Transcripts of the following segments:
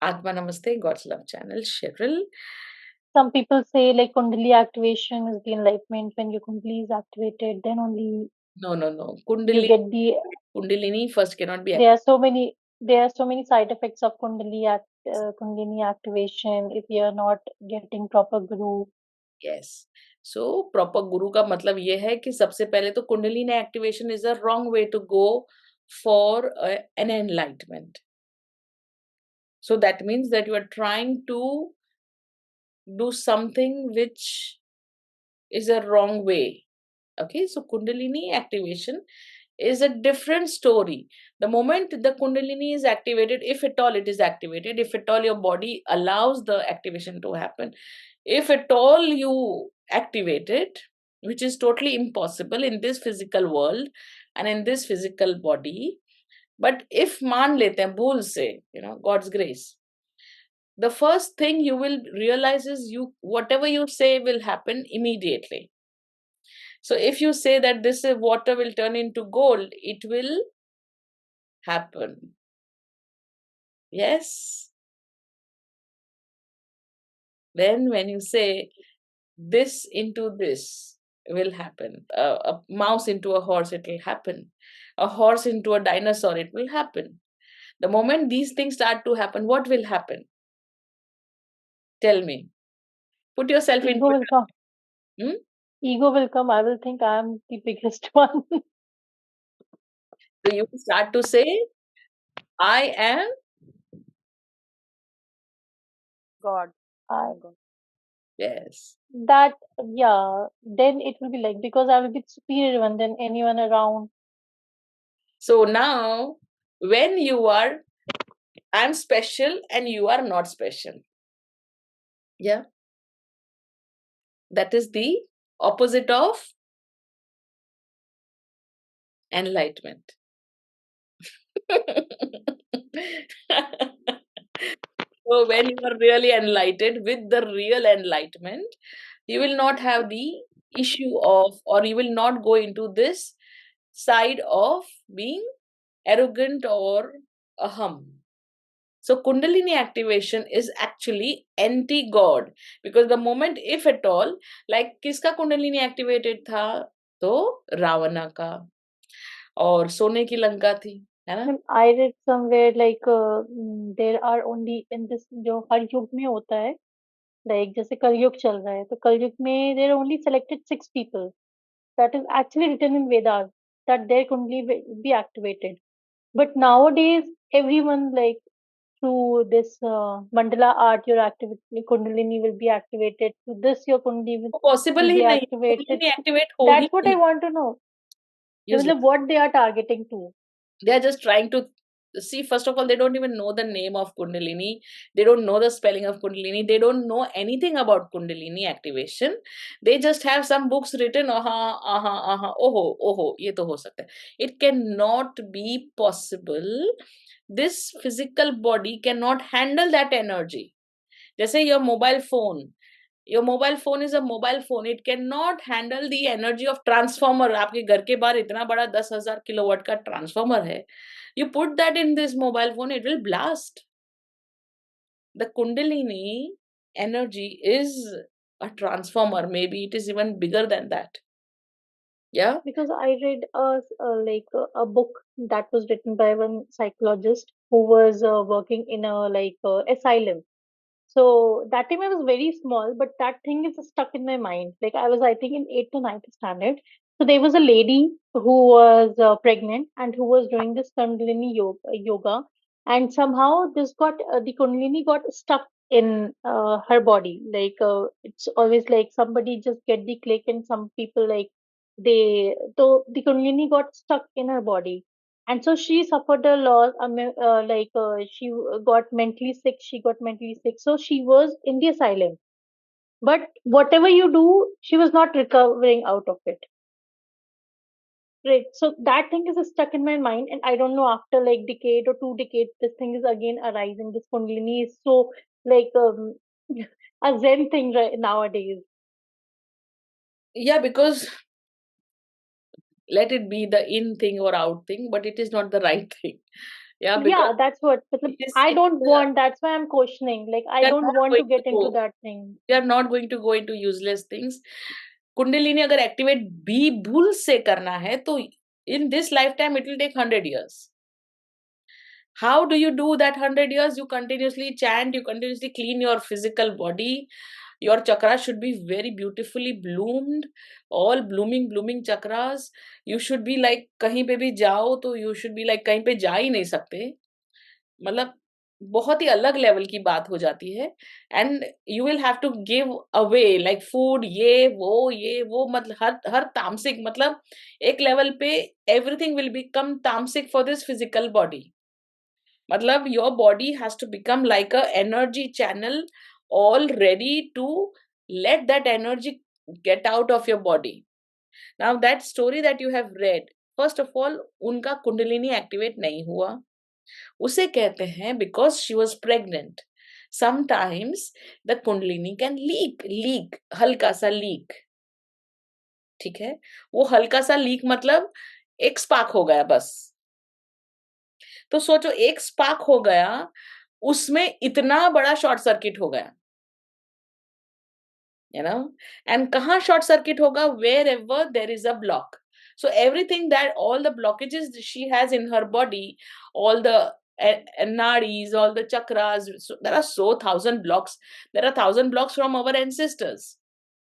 Atma Namaste, God's Love Channel, Cheryl. Some people say like Kundali activation is the enlightenment. When your Kundali is activated, then only No. you get the. Kundalini first cannot be There activated. are so many. There are so many side effects of Kundalini activation if you are not getting proper guru. Yes. So proper guru का मतलब ये है कि सबसे पहले तो kundalini activation is a wrong way to go for an enlightenment. So that means that you are trying to do something which is a wrong way. Okay, so Kundalini activation is a different story. The moment the Kundalini is activated, if at all it is activated, if at all your body allows the activation to happen, if at all you activate it, which is totally impossible in this physical world and in this physical body, but if मान लेते हैं भूल से, God's grace, the first thing you will realize is whatever you say will happen immediately. So if you say that this water will turn into gold, it will happen. Yes. Then when you say this into this will happen, a mouse into a horse, it will happen. A horse into a dinosaur, it will happen. The moment these things start to happen, what will happen? Tell me. Put yourself into Ego will come. it. Hmm? Ego will come. I will think I am the biggest one. So you start to say, I am God. I, God. yes. that yeah. Then it will be like because I will be superior one than anyone around. So now, when you are, I'm special and you are not special. Yeah. That is the opposite of enlightenment. So when you are really enlightened with the real enlightenment, you will not have the issue of, or you will not go into this side of being arrogant or aham. So Kundalini activation is actually anti-God, because the moment, if at all, like किसका Kundalini activated था, तो रावणा का, और सोने की लंका थी, है ना? I read somewhere like there are only in this जो हर युग में होता है like जैसे कलयुग चल रहा है तो कलयुग में there are only selected 6 people that is actually written in Vedas that their kundali will be activated. But nowadays everyone like through this mandala art your activity kundalini will be activated. Through this your kundalini वो possible will he be नहीं, activated. Kundalini activate हो ही That's what नहीं, I want to know. useless. मतलब what they are targeting to. They are just trying to see, first of all, they don't even know the name of Kundalini, they don't know the spelling of Kundalini, they don't know anything about Kundalini activation. They just have some books written, oho ye to ho sakta hai. It cannot be possible. This physical body cannot handle that energy. जैसे your mobile phone is a mobile phone, it cannot handle the energy of transformer. आपके घर के बाहर इतना बड़ा 10,000 kilowatt का transformer है, you put that in this mobile phone, it will blast. The Kundalini energy is a transformer, maybe it is even bigger than that. Yeah. Because I read a book that was written by one psychologist who was working in a asylum. So that time I was very small, but that thing is stuck in my mind. Like I was, I think, in eighth or ninth standard. So there was a lady who was pregnant and who was doing this yoga, and somehow the Kundalini got stuck in her body. Like it's always like somebody just get the click, and some people like so the Kundalini got stuck in her body, and so she suffered a loss. She got mentally sick. She got mentally sick. So she was in the asylum. But whatever you do, she was not recovering out of it. Right. So that thing is stuck in my mind, and I don't know after like decade or 2 decades, this thing is again arising. This Kundalini is so like a Zen thing right nowadays. Yeah, because let it be the in thing or out thing, but it is not the right thing. Yeah, because Yeah, that's what. it Matlab, is, I it's don't want. That's why I'm questioning. Like, I we are don't not want to going get to into go. that thing. We are not going to go into useless things. Kundalini अगर activate भी भूल से करना है तो in this lifetime it will take 100 years. How do you do that 100 years? You continuously chant, you continuously clean your physical body. Your chakras should be very beautifully bloomed, all blooming, blooming chakras. You should be like कहीं पे भी जाओ तो you should be like कहीं पे जा ही नहीं सकते. मतलब बहुत ही अलग लेवल की बात हो जाती है. And you will have to give away like food, ये वो मतलब हर हर तामसिक, मतलब एक लेवल पे everything will become tamasic for this physical body. मतलब your body has to become like a energy channel, all ready to let that energy get out of your body. Now that story that you have read, first of all उनका kundalini activate नहीं हुआ. उसे कहते हैं because she was pregnant. Sometimes the kundalini can leak, हल्का सा leak. ठीक है, वो हल्का सा लीक मतलब एक स्पार्क हो गया बस. तो सोचो एक स्पार्क हो गया, उसमें इतना बड़ा शॉर्ट सर्किट हो गया. you know and kahan short circuit hoga, wherever there is a block. So everything, that all the blockages she has in her body, all the nadis, all the chakras, so there are so thousand blocks. There are thousand blocks from our ancestors,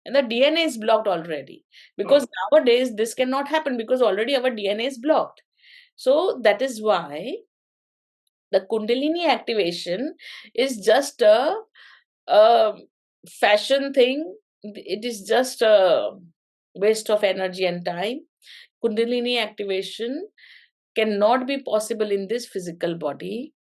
and the DNA is blocked already. Because nowadays this cannot happen because already our DNA is blocked. So that is why the kundalini activation is just a fashion thing. It is just a waste of energy and time. Kundalini activation cannot be possible in this physical body,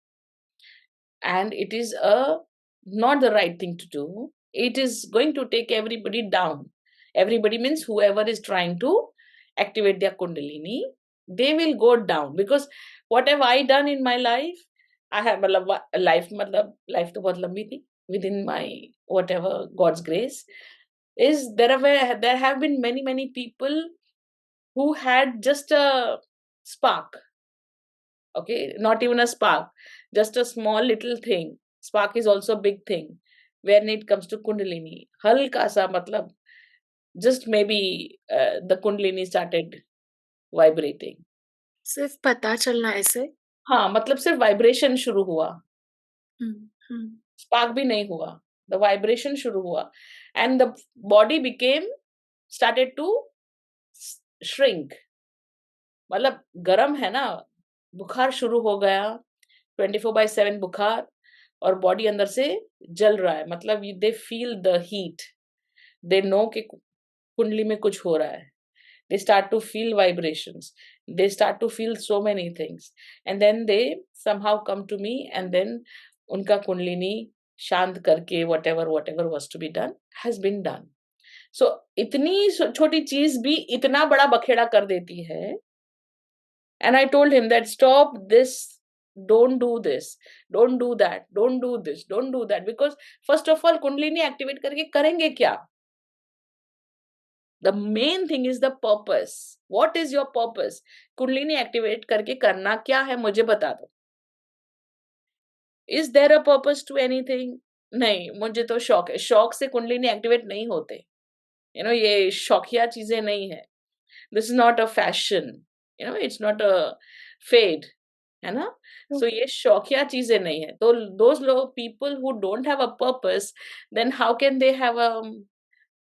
and it is a not the right thing to do. It is going to take everybody down. Everybody means whoever is trying to activate their kundalini, they will go down. Because what have I done in my life? I have life तो बहुत लंबी थी. Within my whatever God's grace is, there have been many people who had just a spark. Okay, not even a spark, just a small little thing. Spark is also a big thing when it comes to kundalini. Halka sa matlab, just maybe the kundalini started vibrating. सिर्फ पता चलना ऐसे. हाँ, मतलब सिर्फ vibration शुरू हुआ, हम्म. Spark भी नहीं हुआ. द वाइब्रेशन शुरू हुआ and the body became started to shrink. मतलब गरम है ना, बुखार शुरू हो गया, 24/7 बुखार, और बॉडी अंदर से जल रहा है. मतलब they feel the heat, they know कि कुंडली में कुछ हो रहा है. They start to feel vibrations, they start to feel so many things, and then they somehow come to me, and then unka kundalini शांत करके whatever was to be done has been done. So इतनी छोटी चीज भी इतना बड़ा बखेड़ा कर देती है. And I told him that stop this, don't do this, don't do that, don't do this, don't do that. Because first of all kundalini activate करके करेंगे क्या? The main thing is the purpose. What is your purpose? Kundalini activate करके करना क्या है, मुझे बता दो. Is there a purpose to anything? नहीं, मुझे तो शौक है. शौक से कुंडलिनी एक्टिवेट नहीं होते. ये शौकिया चीजें नहीं है. This is not a fashion. It's not a fad. है ना? So ये शौकिया चीजें नहीं है. तो those people who don't have a purpose, then how can they have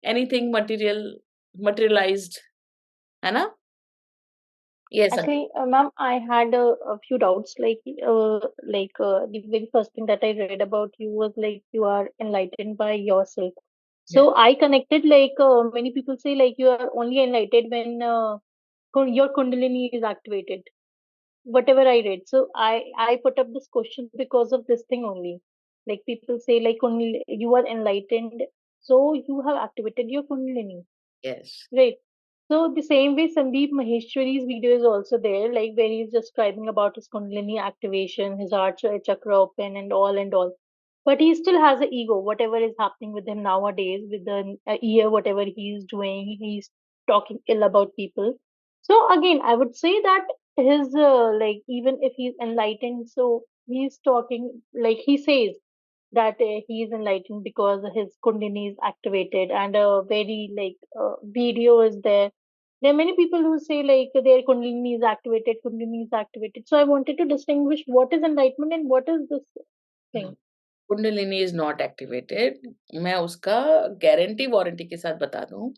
anything materialized? है ना? Yes, sir. Actually, ma'am, I had a few doubts. The very first thing that I read about you was like you are enlightened by yourself. So Yeah. I connected many people say like you are only enlightened when your Kundalini is activated. Whatever I read, so I put up this question because of this thing only. Like people say like you are enlightened, so you have activated your Kundalini, Yes. right? So the same way Sandeep Maheshwari's video is also there, like where he's describing about his Kundalini activation, his heart chakra open and all and all. But he still has an ego, whatever is happening with him nowadays, with the ear, whatever he's doing, he's talking ill about people. So again, I would say that his like even if he's enlightened, so he's talking like he says that he is enlightened because his kundalini is activated, and a very like video is there. There are many people who say like their kundalini is activated, kundalini is activated. So I wanted to distinguish what is enlightenment and what is this thing. Kundalini is not activated. मैं उसका guarantee warranty के साथ बता दूं,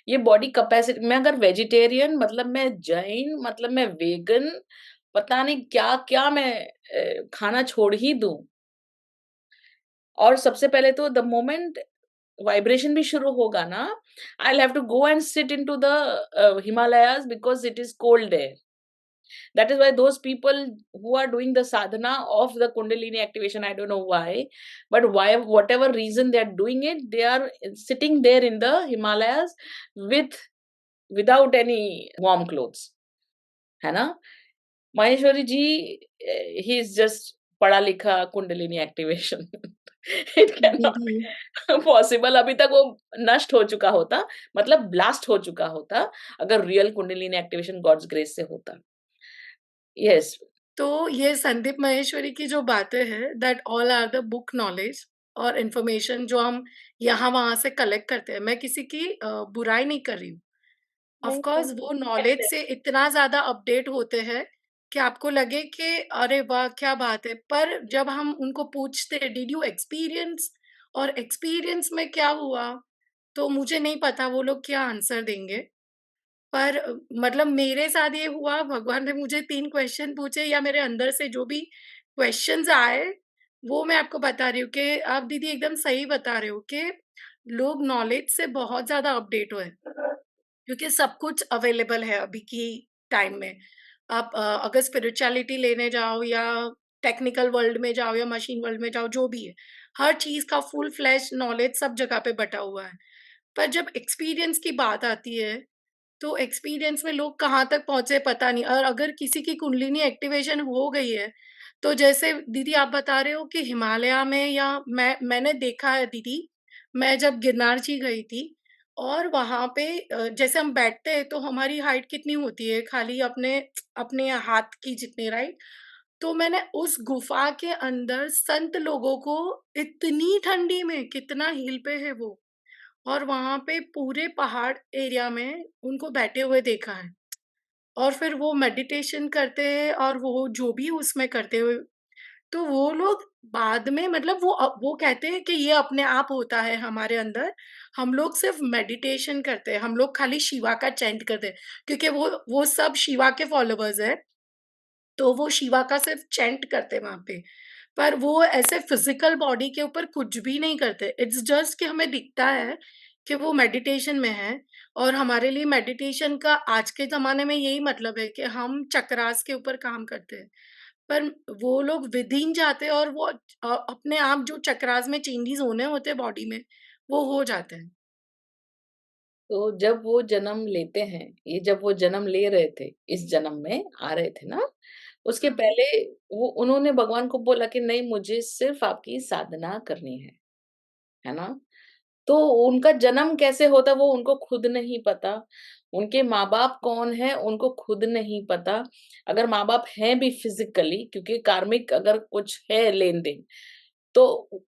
ये body capacity, मैं अगर vegetarian मतलब मैं जैन मतलब मैं वेगन पता नहीं क्या क्या मैं खाना छोड़ ही दूं। और सबसे पहले तो द मोमेंट वाइब्रेशन भी शुरू होगा ना, I have to go and sit into the Himalayas because it is cold there. That is why those people who are doing the sadhana of the kundalini activation, I don't know why, but why, whatever reason they are doing it, they are sitting there in the Himalayas without any warm clothes, है ना? Maheshwari ji, he is just पढ़ा लिखा kundalini activation. It can not दीदी be possible. अभी तक वो नष्ट हो चुका होता, मतलब ब्लास्ट हो चुका होता, अगर real kundalini activation God's grace से होता। यस। तो ये संदीप महेश्वरी की जो बातें हैं, that all are the book knowledge और इन्फॉर्मेशन जो हम यहाँ वहाँ से कलेक्ट करते हैं। मैं किसी की बुराई नहीं कर रही हूँ। ऑफ नहीं कोर्स वो नॉलेज से इतना ज़्यादा अपडेट होते हैं कि आपको लगे कि अरे वाह! क्या बात है। पर जब हम उनको पूछते हैं डिड यू एक्सपीरियंस और एक्सपीरियंस में क्या हुआ? तो मुझे नहीं पता वो लोग क्या आंसर देंगे। पर मतलब मेरे साथ ये हुआ, भगवान ने मुझे 3 क्वेश्चन पूछे या मेरे अंदर से जो भी क्वेश्चन्स आए, वो मैं आपको बता रही हूँ कि आप दीदी एकदम सही बता रहे हो कि लोग नॉलेज से बहुत ज़्यादा अपडेट हुए हैं, क्योंकि सब कुछ अवेलेबल है अभी की टाइम में। आप अगर स्पिरिचुअलिटी लेने जाओ या टेक्निकल वर्ल्ड में जाओ या मशीन वर्ल्ड में जाओ, जो भी है, हर चीज़ का फुल फ्लैश नॉलेज सब जगह पे बँटा हुआ है। पर जब एक्सपीरियंस की बात आती है तो एक्सपीरियंस में लोग कहाँ तक पहुँचे पता नहीं। और अगर किसी की कुंडलिनी एक्टिवेशन हो गई है, तो जैसे दीदी आप बता रहे हो कि हिमालय में या मैंने देखा है दीदी, मैं जब गिरनार जी गई थी और वहाँ पे जैसे हम बैठते हैं तो हमारी हाइट कितनी होती है? खाली अपने अपने हाथ की जितनी, राइट? तो मैंने उस गुफ़ा के अंदर संत लोगों को इतनी ठंडी में, कितना हील पे है वो, और वहाँ पे पूरे पहाड़ एरिया में उनको बैठे हुए देखा है। और फिर वो मेडिटेशन करते हैं और वो जो भी उसमें करते हुए, तो वो लोग बाद में मतलब वो कहते हैं कि ये अपने आप होता है हमारे अंदर। हम लोग सिर्फ़ मेडिटेशन करते हैं, हम लोग खाली शिवा का चैंट करते हैं, क्योंकि वो सब शिवा के फॉलोवर्स हैं। तो वो शिवा का सिर्फ चैंट करते वहाँ पे। पर वो ऐसे फिज़िकल बॉडी के ऊपर कुछ भी नहीं करते। इट्स जस्ट कि हमें दिखता है कि वो मेडिटेशन में हैं, और हमारे लिए मेडिटेशन का आज के ज़माने में यही मतलब है कि हम चक्रास के ऊपर काम करते हैं। पर वो लोग विदिन जाते हैं और वो अपने आप जो चक्रास में चेंजेज़ होने होते हैं बॉडी में, वो हो जाते हैं। तो जब वो जन्म लेते हैं, ये जब वो जन्म ले रहे थे, इस जन्म में आ रहे थे ना, उसके हुँ, पहले वो उन्होंने भगवान को बोला कि नहीं मुझे सिर्फ़ आपकी साधना करनी है ना? तो उनका जन्म कैसे होता वो उनको खुद नहीं पता। उनके माँ-बाप कौन हैं उनको खुद नहीं पता। अगर माँ-बाप हैं भी फिज़िकली क्योंकि कार्मिक अगर कुछ है लेन-देन, तो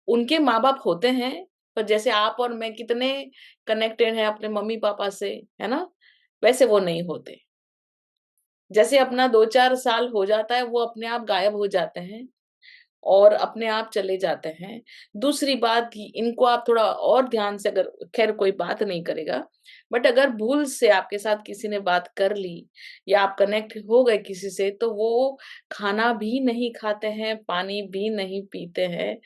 उनके माँ-बाप होते हैं, पर जैसे आप और मैं कितने कनेक्टेड हैं अपने मम्मी-पापा से, है ना? वैसे वो नहीं होते। जैसे अपना 2-4 साल हो जाता है, वो अपने आप गायब हो जाते हैं। और अपने आप चले जाते हैं। दूसरी बात कि इनको आप थोड़ा और ध्यान से अगर ख़ैर कोई बात नहीं करेगा, बट अगर भूल से आपके साथ किसी ने बात कर ली या आप कनेक्ट हो गए किसी से, तो वो खाना भी नहीं खाते हैं, पानी भी नहीं पीते हैं,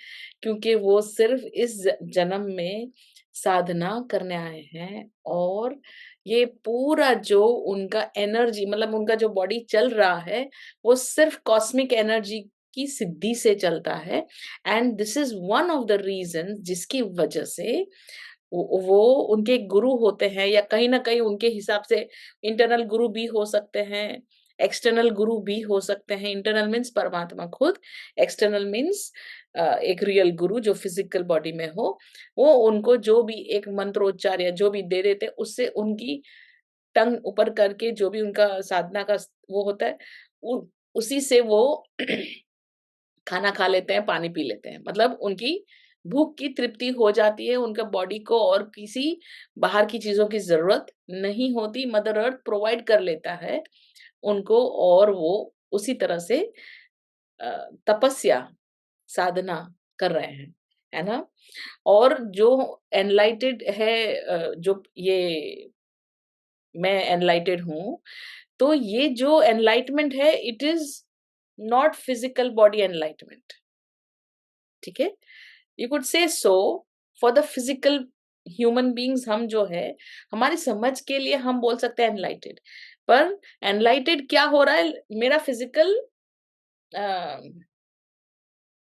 क्योंकि वो सिर्फ़ इस जन्म में साधना करने आए हैं और ये पूरा जो उनका एनर्जी मतलब उनका जो बॉडी चल रहा है, वो सिर्फ़ कॉस्मिक एनर्जी की सिद्धि से चलता है and this is one of the reason जिसकी वजह से वो उनके गुरु होते हैं या कहीं ना कहीं उनके हिसाब से इंटरनल गुरु भी हो सकते हैं, एक्सटर्नल गुरु भी हो सकते हैं। इंटरनल मीन्स परमात्मा खुद, एक्सटर्नल मीन्स एक रियल गुरु जो फिजिकल बॉडी में हो, वो उनको जो भी एक मंत्रोच्चार या जो भी दे देते उससे उनकी टंग ऊपर करके जो भी उनका साधना का वो होता है उसी से वो खाना खा लेते हैं, पानी पी लेते हैं, मतलब उनकी भूख की तृप्ति हो जाती है, उनका बॉडी को और किसी बाहर की चीजों की जरूरत नहीं होती, मदर अर्थ प्रोवाइड कर लेता है उनको, और वो उसी तरह से तपस्या साधना कर रहे हैं, है ना। और जो एनलाइटेड है, जो ये मैं एनलाइटेड हूँ, तो ये जो एनलाइटमेंट है, it is not physical body enlightenment, ठीक है। You could say so for the physical human beings, हम जो है हमारी समझ के लिए हम बोल सकते हैं एनलाइटेड, पर एनलाइटेड क्या हो रहा है, मेरा फिजिकल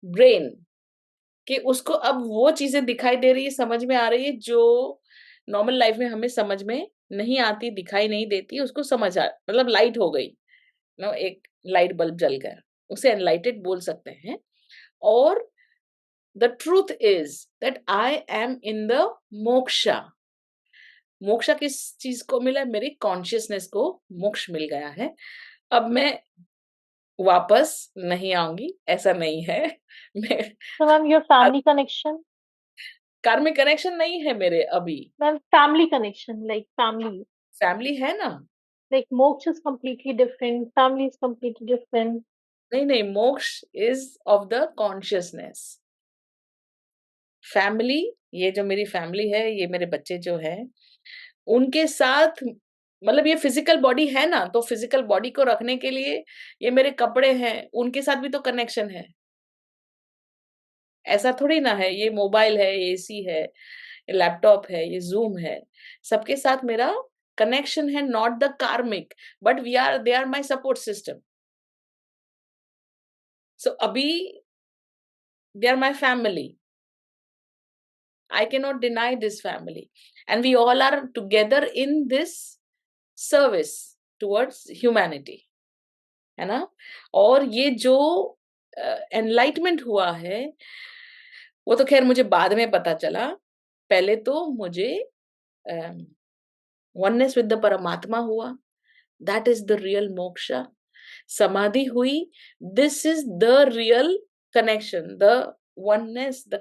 ब्रेन कि उसको अब वो चीजें दिखाई दे रही है, समझ में आ रही है, जो नॉर्मल लाइफ में हमें समझ में नहीं आती, दिखाई नहीं देती, उसको समझ आ, मतलब लाइट हो गई, नो, एक लाइट बल्ब जल गया, उसे एनलाइटेड बोल सकते हैं। और the truth is that I am in the moksha. Moksha किस चीज को मिला है? मेरी कॉन्शियसनेस को मोक्ष मिल गया है। अब मैं वापस नहीं आऊंगी, ऐसा नहीं है। मैं So ma'am, your family connection, karmic connection नहीं है मेरे अभी। ma'am, family connection, like family, family है ना। like moksha is completely different, family is completely different. नहीं नहीं, मोक्ष is of the consciousness. Family, ये जो मेरी फैमिली है, ये मेरे बच्चे जो है, उनके साथ, मतलब ये फिजिकल बॉडी है ना, तो फिजिकल बॉडी को रखने के लिए ये मेरे कपड़े हैं, उनके साथ भी तो कनेक्शन है। ऐसा थोड़ी ना है ये मोबाइल है, ये एसी है, ये लैपटॉप है, ये जूम है, सबके साथ मेरा कनेक्शन है, not the karmic, but we are, they are my support system. So अभी they are my family. I cannot deny this family. And we all are together in this service towards humanity. है ना। और ये जो enlightenment हुआ है, वो तो खैर मुझे बाद में पता चला। पहले तो मुझे वननेस विद द परमात्मा हुआ, that is the real moksha. समाधि हुई, this is the real connection, the oneness, the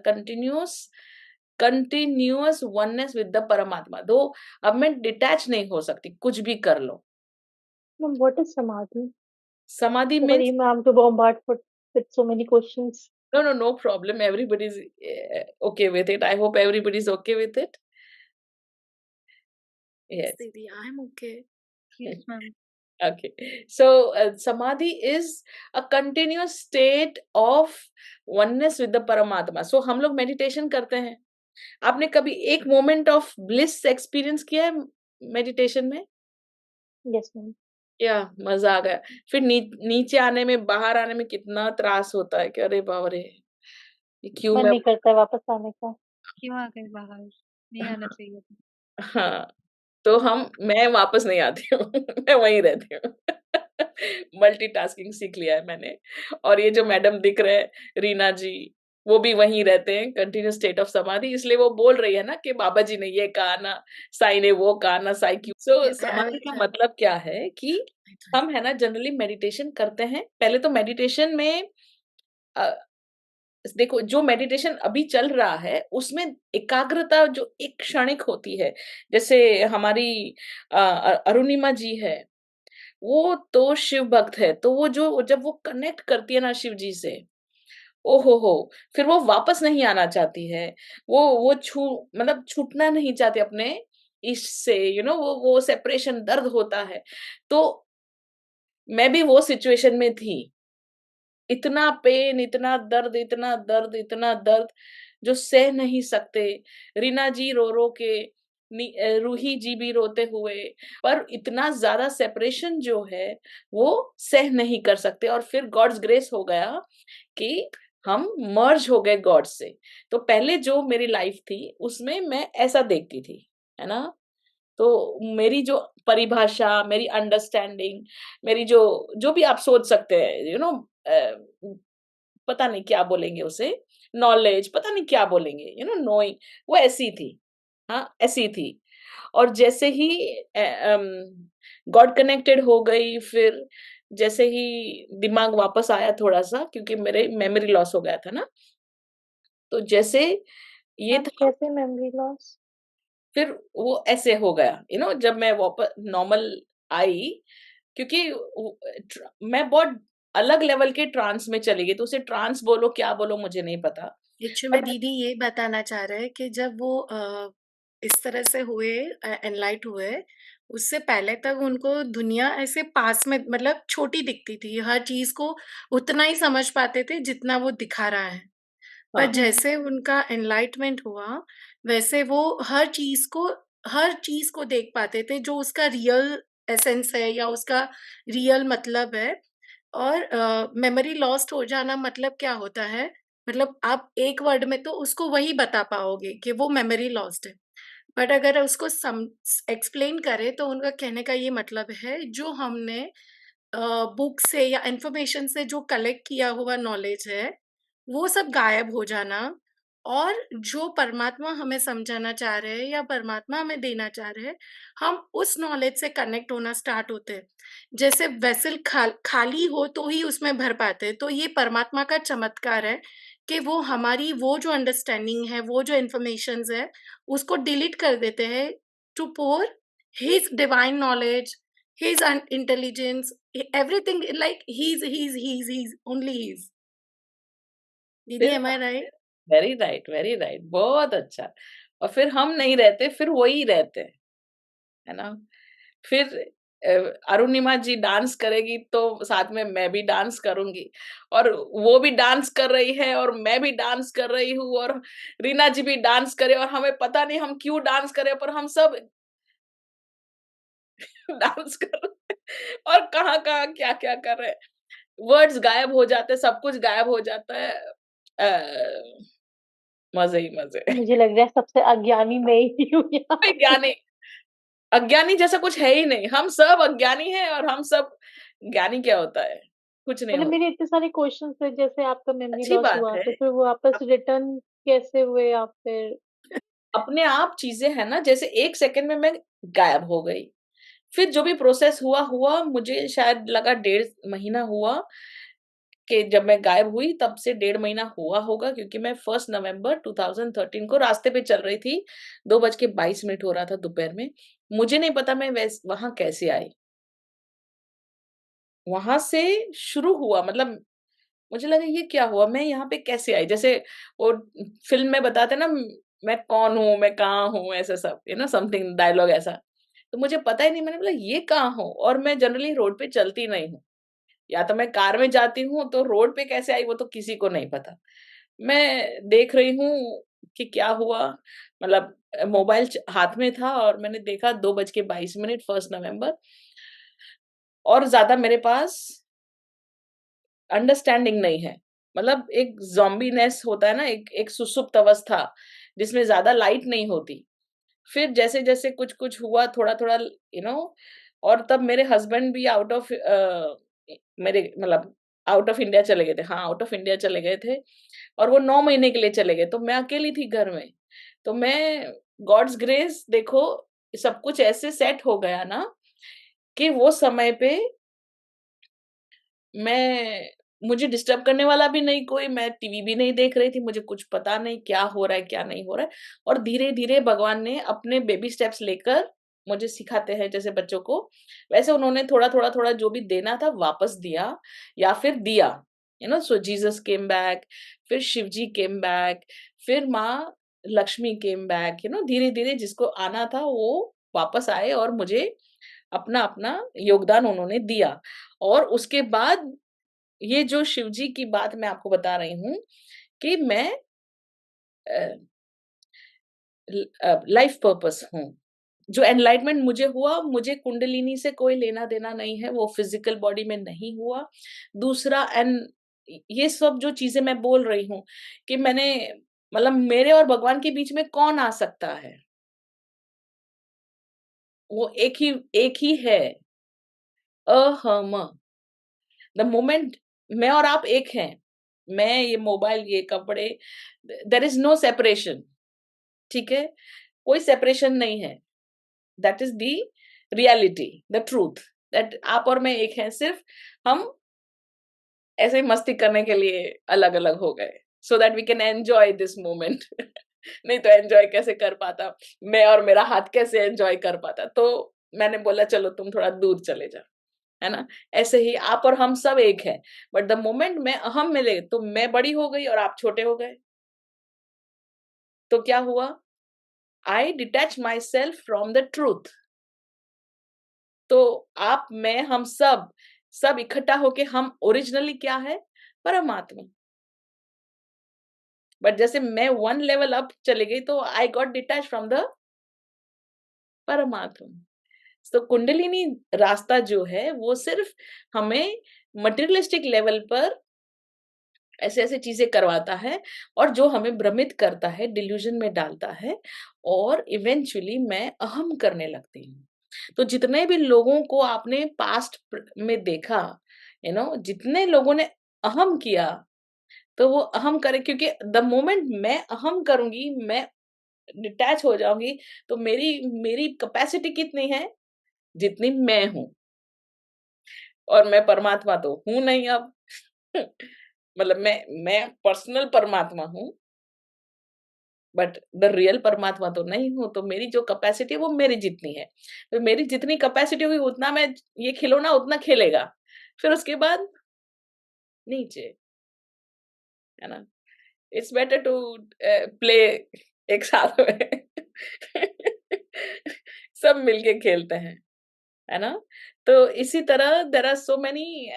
continuous oneness with the परमात्मा। दो अब मैं डिटैच नहीं हो सकती, कुछ भी कर लो। Ma'am, what is samadhi? समाधि Sorry means, ma'am to bombard with so many questions. no problem, everybody's okay with it. I hope everybody's okay with it. Yes. Didi, I'm okay. Yes, ma'am. Okay, so samadhi is a continuous state of oneness with the paramatma. So हम लोग meditation करते हैं, आपने कभी एक moment of bliss experience किया है meditation में? Yes ma'am. या मजा आ गया? फिर नीचे आने में, बाहर आने में कितना त्रास होता है कि अरे बाप रे, ये क्यों मन मैं। नहीं करता है वापस आने का। क्यों आ गए बाहर? नहीं आना चाहिए था। हाँ, तो मैं वापस नहीं आती हूँ। मैं वहीं रहती हूँ। मल्टीटास्किंग सीख लिया है मैंने। और ये जो मैडम दिख रहे हैं, रीना जी, वो भी वहीं रहते हैं, कंटिन्यूस स्टेट ऑफ समाधि। इसलिए वो बोल रही है ना कि बाबा जी ने ये कहा ना, साई ने वो कहा ना, साई क्यों। सो समाधि का मतलब क्या है कि हम है ना जनरली मेडिटेशन करते हैं। पहले तो मेडिटेशन में देखो, जो मेडिटेशन अभी चल रहा है उसमें एकाग्रता जो एक क्षणिक होती है, जैसे हमारी अरुणिमा जी है, वो तो शिव भक्त है, तो वो जो जब वो कनेक्ट करती है ना शिव जी से, ओ हो, फिर वो वापस नहीं आना चाहती है। वो मतलब छूटना नहीं चाहती अपने इष्ट से, वो सेपरेशन दर्द होता है। तो मैं भी वो सिचुएशन में थी, इतना पेन, इतना दर्द, इतना दर्द, इतना दर्द, जो सह नहीं सकते। रीना जी रो रो के, रूही जी भी रोते हुए, पर इतना ज्यादा सेपरेशन जो है वो सह नहीं कर सकते। और फिर गॉड्स ग्रेस हो गया कि हम मर्ज हो गए गॉड से। तो पहले जो मेरी लाइफ थी उसमें मैं ऐसा देखती थी, है ना। तो मेरी जो परिभाषा, मेरी अंडरस्टैंडिंग, मेरी जो जो भी आप सोच सकते हैं, पता नहीं क्या बोलेंगे उसे, नॉलेज, पता नहीं क्या बोलेंगे, नोइंग, वो ऐसी थी। हाँ, ऐसी थी। और जैसे ही गॉड कनेक्टेड हो गई, फिर जैसे ही दिमाग वापस आया थोड़ा-सा, क्योंकि मेरे मेमोरी लॉस हो गया था ना, तो जैसे ये मैम था, कैसे मेमोरी लॉस? फिर वो ऐसे हो गया, जब मैं वापस नॉर्मल आई, क्योंकि मैं बहुत अलग लेवल के ट्रांस में चली गई, तो उसे ट्रांस बोलो क्या बोलो मुझे नहीं पता, एक्चुअली में बट दीदी ये बताना चाह रहे हैं कि जब वो इस तरह से हुए, एनलाइट हुए, उससे पहले तक उनको दुनिया ऐसे पास में मतलब छोटी दिखती थी। हर चीज़ को उतना ही समझ पाते थे जितना वो दिखा रहा है। पर हाँ, हुँ, जैसे उनका एनलाइटमेंट हुआ, वैसे वो हर चीज़ को देख पाते थे जो उसका रियल एसेंस है या उसका रियल मतलब है। और मेमोरी लॉस्ट हो जाना मतलब क्या होता है? मतलब आप एक वर्ड में तो उसको वही बता पाओगे कि वो मेमोरी लॉस्ट है। बट अगर उसको एक्सप्लेन करें तो उनका कहने का ये मतलब है जो हमने बुक से या इन्फॉर्मेशन से जो कलेक्ट किया हुआ नॉलेज है, वो सब गायब हो जाना और जो परमात्मा हमें समझाना चाह रहे हैं या परमात्मा हमें देना चाह रहे हैं, हम उस नॉलेज से कनेक्ट होना स्टार्ट होते हैं। जैसे वेसल खाली हो तो ही उसमें भर पाते हैं, तो ये परमात्मा का चमत्कार है कि वो हमारी वो जो अंडरस्टैंडिंग है, वो जो इन्फॉर्मेशंस है, उसको डिलीट कर देते हैं to pour his divine knowledge, his intelligence, everything like he's only he's. दीदी फिर am I right? Very right, बहुत अच्छा। और फिर हम नहीं रहते, फिर वही रहते हैं, है ना? फिर अरुणिमा जी डांस करेगी तो साथ में मैं भी डांस करूँगी, और वो भी डांस कर रही है और मैं भी डांस कर रही हूँ, और रीना जी भी डांस करे, और हमें पता नहीं हम क्यों डांस कर रहे हैं, पर हम सब डांस कर रहे हैं और कहाँ-कहाँ, क्या-क्या कर रहे हैं। वर्ड्स गायब हो जाते हैं, सब कुछ गायब हो जाता है। मज़े ही मज़े। मुझे लग रहा है सबसे अज्ञानी मैं ही हूँ कोई यहाँ पे। ज्ञानी अज्ञानी जैसा कुछ है ही नहीं। हम सब अज्ञानी हैं, और हम सब ज्ञानी क्या होता है? कुछ नहीं मतलब होता। मेरे इतने सारे क्वेश्चन्स थे, जैसे आपका मेमोरी अच्छी लॉस बात हुआ है। तो फिर वो वापस अप रिटर्न कैसे हुए या फिर? अपने आप चीज़ें हैं ना, जैसे 1 सेकंड में मैं गायब हो गई। फिर जो भी प्रोसेस हुआ, मुझे शायद लगा 1.5 महीना हुआ, कि जब मैं गायब हुई तब से 1.5 महीना हुआ होगा, क्योंकि मैं 1 नवंबर 2013 को रास्ते पे चल रही थी, 2:22 हो रहा था दोपहर में। मुझे नहीं पता मैं वहाँ कैसे आई? वहाँ से शुरू हुआ, मतलब मुझे लगा ये क्या हुआ? मैं यहाँ पे कैसे आई? जैसे वो फ़िल्म में बताते हैं ना, मैं कौन हूँ? मैं कहाँ हूँ? ऐसा सब, समथिंग डायलॉग ऐसा। तो मुझे पता ही नहीं, मैंने बोला ये कहाँ हूँ? और मैं जनरली रोड पे चलती नहीं हूँ। या तो मैं कार में जाती हूँ, तो रोड पे कैसे आई वो तो किसी को नहीं पता। मैं देख रही हूँ कि क्या हुआ, मतलब मोबाइल हाथ में था, और मैंने देखा 2:22 1 नवंबर, और ज़्यादा मेरे पास अंडरस्टैंडिंग नहीं है। मतलब एक ज़ॉम्बीनेस होता है ना, एक एक सुषुप्त अवस्था, जिसमें ज़्यादा लाइट नहीं होती। फिर जैसे-जैसे कुछ-कुछ हुआ थोड़ा-थोड़ा, यू नो और तब मेरे हस्बैंड भी मेरे मतलब आउट ऑफ इंडिया चले गए थे। हाँ, आउट ऑफ इंडिया चले गए थे, और वो 9 महीने के लिए चले गए, तो मैं अकेली थी घर में। तो मैं गॉड्स ग्रेस देखो, सब कुछ ऐसे सेट हो गया ना, कि वो समय पे मैं मुझे डिस्टर्ब करने वाला भी नहीं कोई, मैं टीवी भी नहीं देख रही थी, मुझे कुछ पता नहीं क्या हो रहा है, क्या नहीं हो रहा है, और धीरे-धीरे भगवान ने अपने बेबी स्टेप्स लेकर मुझे सिखाते हैं जैसे बच्चों को, वैसे उन्होंने थोड़ा-थोड़ा, थोड़ा जो भी देना था वापस दिया, या फिर दिया, सो जीसस केम बैक, फिर शिव जी केम बैक, फिर माँ लक्ष्मी केम बैक, धीरे-धीरे जिसको आना था वो वापस आए, और मुझे अपना-अपना योगदान उन्होंने दिया। और उसके बाद ये जो शिवजी की बात मैं आपको बता रही हूँ, कि मैं लाइफ पर्पस हूँ। जो एनलाइटमेंट मुझे हुआ, मुझे कुंडलिनी से कोई लेना-देना नहीं है, वो फिज़िकल बॉडी में नहीं हुआ। दूसरा, ये सब जो चीज़ें मैं बोल रही हूँ, कि मैंने मतलब मेरे और भगवान के बीच में कौन आ सकता है? वो एक ही है, अहम। द मोमेंट मैं और आप एक हैं। मैं, ये मोबाइल, ये कपड़े, देयर इज़ नो सेपरेशन, ठीक है? कोई सेपरेशन नहीं है। That is the reality, the truth. That आप और मैं एक हैं, सिर्फ हम ऐसे ही मस्ती करने के लिए अलग-अलग हो गए, so that we can enjoy this moment. नहीं तो एन्जॉय कैसे कर पाता? मैं और मेरा हाथ कैसे एन्जॉय कर पाता? तो मैंने बोला चलो तुम थोड़ा दूर चले जाओ, है ना? ऐसे ही आप और हम सब एक हैं, बट द मोमेंट मैं अहम मिले तो मैं बड़ी हो गई और आप छोटे हो गए। तो क्या हुआ? I detach myself from the truth. तो आप, मैं, हम सब इकट्ठा होके हम ओरिजिनली क्या है? परमात्मा। बट जैसे मैं 1 लेवल अप चली गई तो I got detach from the परमात्मा। तो कुंडलिनी रास्ता जो है वो सिर्फ हमें मटेरियलिस्टिक लेवल पर ऐसे-ऐसे चीज़ें करवाता है और जो हमें भ्रमित करता है, डिल्यूज़न में डालता है और इवेंचुअली मैं अहम करने लगती हूँ। तो जितने भी लोगों को आपने पास्ट में देखा, जितने लोगों ने अहम किया, तो वो अहम करे, क्योंकि द मोमेंट मैं अहम करूँगी, मैं डिटैच हो जाऊँगी, तो मेरी मेरी कैपेसिटी कितनी है? जितनी मैं हूँ, और मैं परमात्मा तो हूँ नहीं अब। मतलब मैं पर्सनल परमात्मा हूँ, बट द रियल परमात्मा तो नहीं हूँ, तो मेरी जो कैपेसिटी है वो मेरी जितनी है। तो मेरी जितनी कैपेसिटी होगी उतना मैं, ये खिलौना उतना खेलेगा। फिर उसके बाद नीचे, है ना? इट्स बेटर टू प्ले एक साथ में। सब मिलके खेलते हैं। है ना? तो इसी तरह there are so many,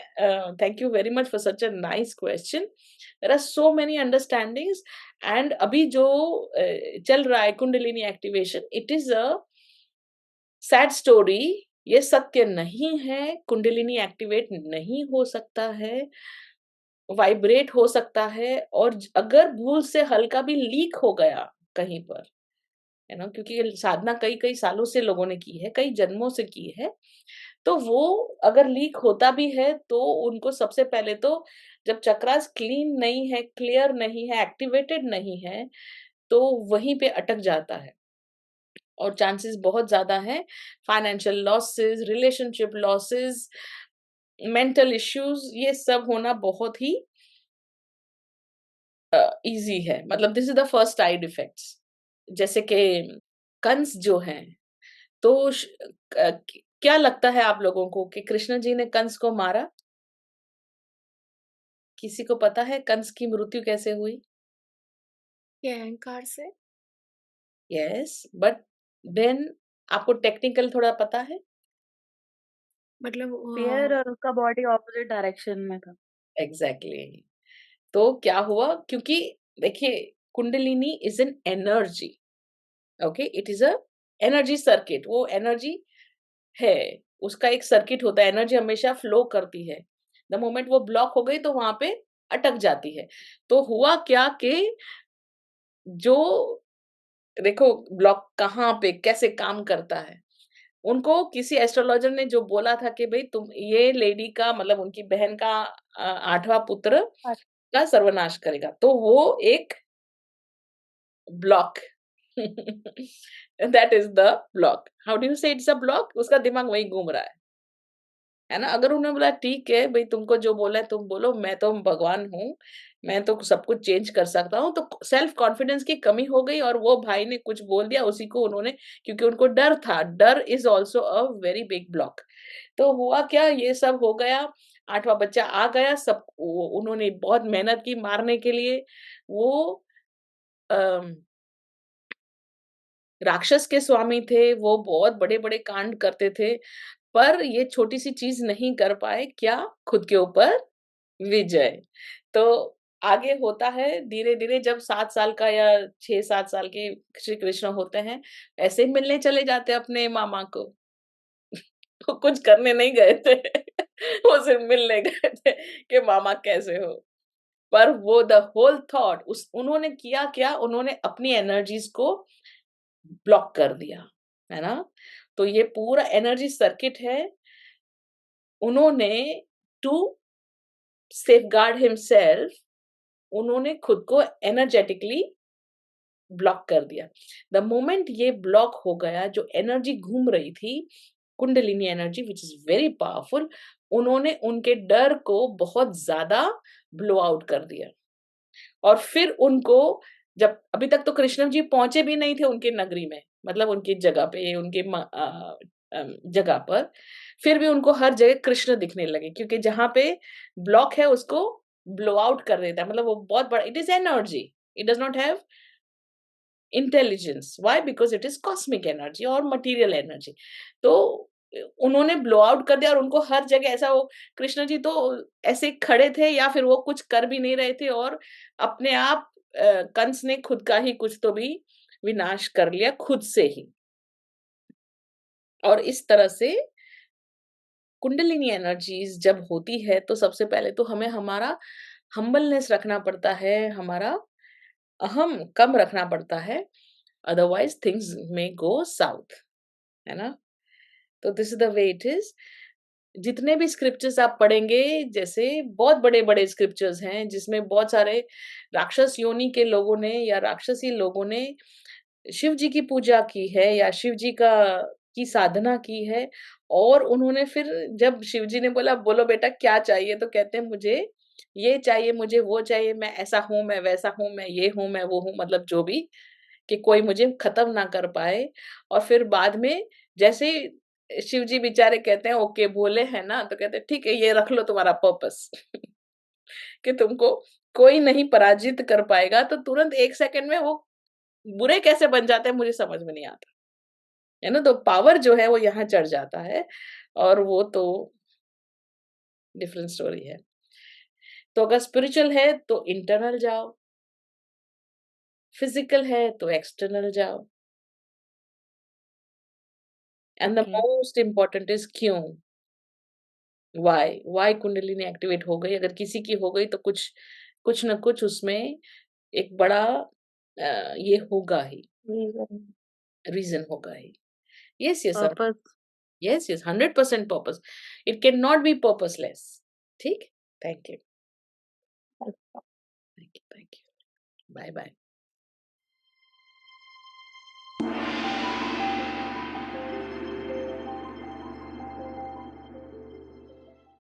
thank you very much for such a nice question. There are so many understandings, and अभी जो चल रहा है kundalini activation, it is a sad story. ये सत्य नहीं है, कुंडलिनी एक्टिवेट नहीं हो सकता है, वाइब्रेट हो सकता है, और अगर भूल से हल्का भी लीक हो गया कहीं पर, है ना? क्योंकि ये साधना कई-कई सालों से लोगों ने की है, कई जन्मों से की है। तो वो अगर लीक होता भी है तो उनको सबसे पहले तो, जब चक्रास क्लीन नहीं है, क्लियर नहीं है, एक्टिवेटेड नहीं है, तो वहीं पे अटक जाता है और चांसेस बहुत ज़्यादा हैं financial losses, relationship losses, mental issues, ये सब होना बहुत ही ईज़ी है। मतलब this is the first side effects. जैसे कि कंस जो हैं, तो क्या लगता है आप लोगों को कि कृष्ण जी ने कंस को मारा? किसी को पता है कंस की मृत्यु कैसे हुई? ये अहंकार से। यस, बट देन आपको टेक्निकल थोड़ा पता है? मतलब फ़ियर और उसका बॉडी ऑपोज़िट डायरेक्शन में था। एग्ज़ैक्टली। तो क्या हुआ? क्योंकि देखिए, kundalini is an energy, okay? It is a energy circuit, वो एनर्जी है, उसका एक सर्किट होता है, एनर्जी हमेशा फ्लो करती है। द मोमेंट वो ब्लॉक हो गई तो वहाँ पे अटक जाती है। तो हुआ क्या कि जो, देखो ब्लॉक कहाँ पे कैसे काम करता है। उनको किसी एस्ट्रोलॉजर ने जो बोला था कि भई तुम, ये लेडी का मतलब उनकी बहन का 8वाँ पुत्र अच्छा। का सर्वनाश करेगा। तो वो एक block, that is the block. How do you से इट्स अ ब्लॉक? उसका दिमाग वहीं घूम रहा है ना? अगर उन्होंने बोला ठीक है भई, तुमको जो बोला है तुम बोलो, मैं तो भगवान हूँ, मैं तो सब कुछ चेंज कर सकता हूँ, तो सेल्फ कॉन्फिडेंस की कमी हो गई और वो भाई ने कुछ बोल दिया उसी को उन्होंने, क्योंकि उनको डर था। डर is also a very big block. तो हुआ क्या, ये सब हो गया, 8वाँ बच्चा आ गया, सब उन्होंने बहुत मेहनत की मारने के लिए। वो अम, राक्षस के स्वामी थे, वो बहुत बड़े-बड़े कांड करते थे, पर ये छोटी-सी चीज़ नहीं कर पाए, क्या? खुद के ऊपर विजय। तो आगे होता है धीरे-धीरे, जब 7 साल का या 6-7 साल के श्री कृष्ण होते हैं, ऐसे ही मिलने चले जाते हैं अपने मामा को। वो कुछ करने नहीं गए थे। वो सिर्फ मिलने गए थे कि मामा कैसे हो? पर वो द होल थॉट, उस उन्होंने किया क्या? उन्होंने अपनी एनर्जीज़ को ब्लॉक कर दिया, है ना? तो ये पूरा एनर्जी सर्किट है। उन्होंने टू सेफगार्ड हिमसेल्फ, उन्होंने खुद को एनर्जेटिकली ब्लॉक कर दिया। द मोमेंट ये ब्लॉक हो गया, जो एनर्जी घूम रही थी, kundalini energy which is very powerful, उन्होंने उनके डर को बहुत ज्यादा ब्लो आउट कर दिया। और फिर उनको, जब अभी तक तो कृष्ण जी पहुंचे भी नहीं थे उनके नगरी में, मतलब उनकी जगह पे, उनके जगह पर, फिर भी उनको हर जगह कृष्ण दिखने लगे, क्योंकि जहां पे ब्लॉक है उसको ब्लो आउट कर देता है। मतलब वो बहुत बड़ा, it is energy, it does not have intelligence. Why? Because it is cosmic energy और मटेरियल एनर्जी। तो उन्होंने ब्लो आउट कर दिया, और उनको हर जगह ऐसा, वो कृष्ण जी तो ऐसे खड़े थे, या फिर वो कुछ कर भी नहीं रहे थे, और अपने आप कंस ने खुद का ही कुछ तो भी विनाश कर लिया खुद से ही। और इस तरह से कुंडलिनी एनर्जीज जब होती है, तो सबसे पहले तो हमें हमारा हम्बलनेस रखना पड़ता है, हमारा अहम कम रखना पड़ता है, अदरवाइज थिंग्स में गो साउथ, है ना? तो this is the way it is. जितने भी स्क्रिप्चर्स आप पढ़ेंगे, जैसे बहुत बड़े-बड़े स्क्रिप्चर्स हैं जिसमें बहुत सारे राक्षस योनि के लोगों ने या राक्षसी लोगों ने शिव जी की पूजा की है, या शिव जी का की साधना की है, और उन्होंने फिर जब शिव जी ने बोला बोलो बेटा क्या चाहिए, तो कहते हैं मुझे ये चाहिए, मुझे वो चाहिए, मैं ऐसा हूँ, मैं वैसा हूँ, मैं ये हूँ, मैं वो हूँ, मतलब जो भी, कि कोई मुझे खत्म ना कर पाए। और फिर बाद में जैसे ही शिव जी बेचारे कहते हैं ओके भोले हैं ना, तो कहते हैं ठीक है, ये रख लो तुम्हारा पर्पस कि तुमको कोई नहीं पराजित कर पाएगा। तो तुरंत 1 सेकंड में वो बुरे कैसे बन जाते हैं मुझे समझ में नहीं आता। है ना? तो पावर जो है वो यहाँ चढ़ जाता है, और वो तो डिफरेंट स्टोरी है। तो अगर स्पिरिचुअल है तो इंटरनल जाओ, फिजिकल है तो एक्सटर्नल जाओ, and the okay. Most important is क्यों? व्हाई कुंडलिनी एक्टिवेट हो गई? अगर किसी की हो गई तो कुछ कुछ ना कुछ उसमें एक बड़ा ये होगा ही, reason. रीजन होगा ही। Yes yes purpose. Yes yes 100% purpose. It can not be purposeless. ठीक। Thank you. Thank you. Bye bye.